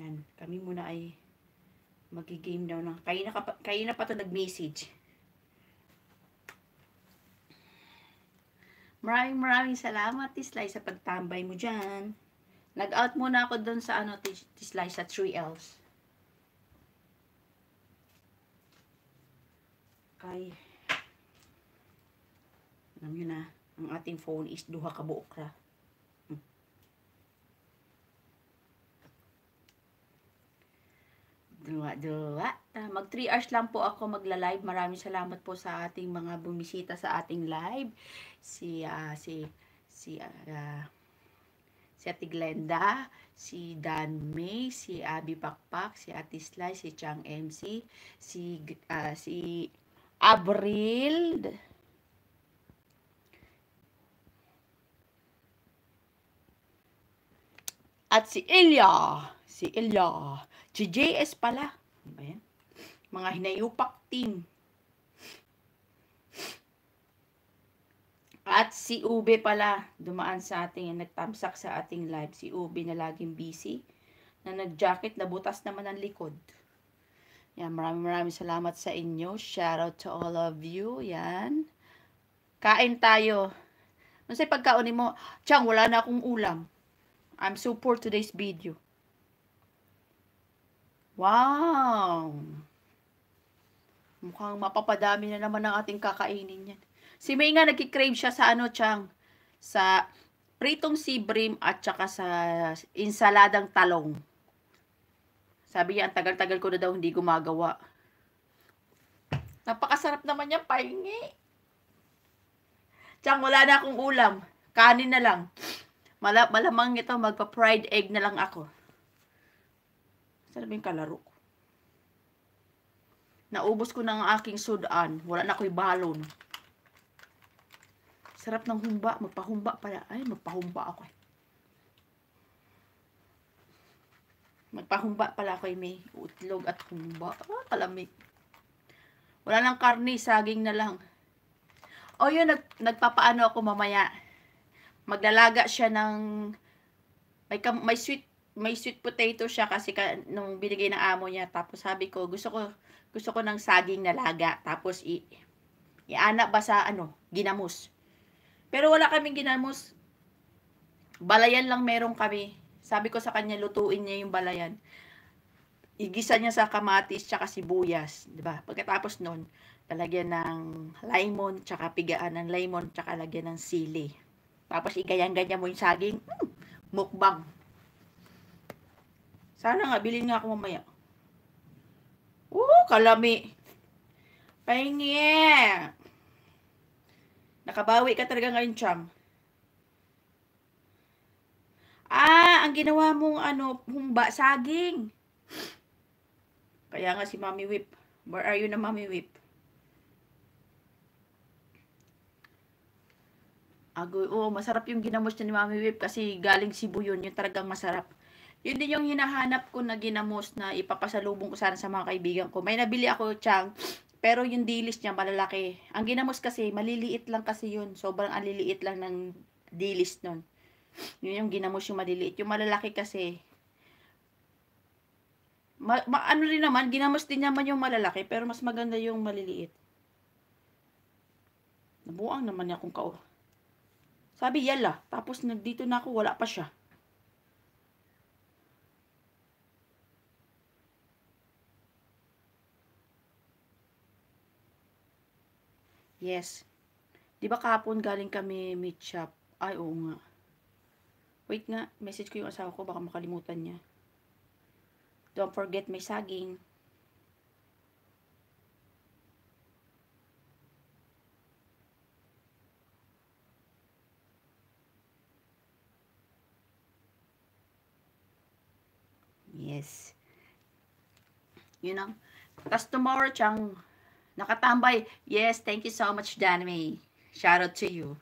Yan, kami muna ay mag-game daw na. Kayo na pa to nag-message. Maraming salamat, Tislay, sa pagtambay mo dyan. Nag-out muna ako doon sa ano, Tislay, sa 3Ls. Kay, alam nyo na, ang ating phone is duha ka buok ra. Dua. Mag 3 hours lang po ako magla-live. Maraming salamat po sa ating mga bumisita sa ating live. Si Ate Glenda, si Dan May, si Abby Pakpak, si Ate Sly, si Chang MC, si Abril, at si Ilya, si JS pala. Ano ba yan? Mga hinayupak team. At si Ube pala, dumaan sa ating, nagtamsak sa ating live. Si Ube na laging busy, na nag-jacket, nabutas naman ang likod. Yan, maraming salamat sa inyo. Shout out to all of you. Yan. Kain tayo. Ano sa'yo pagkaunin mo? Chang, wala na akong ulam. I'm so poor today's video. Wow! Mukhang mapapadami na naman ang ating kakainin yan. Si May nga nagkikrave siya sa ano, Chang? Sa pritong sibrim at saka sa insaladang talong. Sabi niya, ang tagal-tagal ko na daw hindi gumagawa. Napakasarap naman niya, pahingi. Chang, wala na akong ulam. Kanin na lang. Malamang ito, magpa-fried egg na lang ako. Saan yung kalaro ko? Naubos ko na ang aking sudan. Wala na ako'y balon. Sarap ng humba. Magpahumba pala. Ay, magpahumba ako. Magpahumba pala ako. May utlog at humba. Ah, kalamig. Wala lang karne. Saging na lang. O yun, nagpapaano ako mamaya. Maglalaga siya ng... May sweet potato siya kasi nung binigay ng amo niya. Tapos sabi ko, gusto ko ng saging na laga. Tapos iana ba sa ginamos. Pero wala kaming ginamos. Balayan lang meron kami. Sabi ko sa kanya, lutuin niya yung balayan. Igisa niya sa kamatis tsaka sibuyas, 'di ba? Pagkatapos noon, lalagyan ng lemon tsaka pigaan ng lemon tsaka lagyan ng sili. Tapos igayan-ganyan mo yung saging. Mukbang. Sana nga, bilhin nga ako mamaya. Kalami. Pahingi. Nakabawi ka talaga ngayon, Chang. Ang ginawa mong humba, saging. Kaya nga si Mami Whip. Where are you na Mami Whip? Masarap yung ginamos niya ni Mami Whip kasi galing Cebu yun. Yung talagang masarap. Yun din yung hinahanap ko na ginamos na ipapasalubong ko sana sa mga kaibigan ko. May nabili ako, Chang, pero yung dilis niya malalaki. Ang ginamos kasi, maliliit lang kasi yun. Sobrang aliliit lang ng dilis nun. Yun yung ginamos yung maliliit. Yung malalaki kasi, ano rin naman, ginamos din naman yung malalaki, pero mas maganda yung maliliit. Nabuang naman niya kung Sabi, yala. Tapos nagdito na ako, wala pa siya. Yes. Di ba kahapon galing kami meat shop? Ay, oo nga. Wait nga, message ko yung asawa ko, baka makalimutan niya. Don't forget may saging. Yes. You know? Tapos tomorrow, Chang, nakatambay. Yes, thank you so much, Danny. Shout out to you.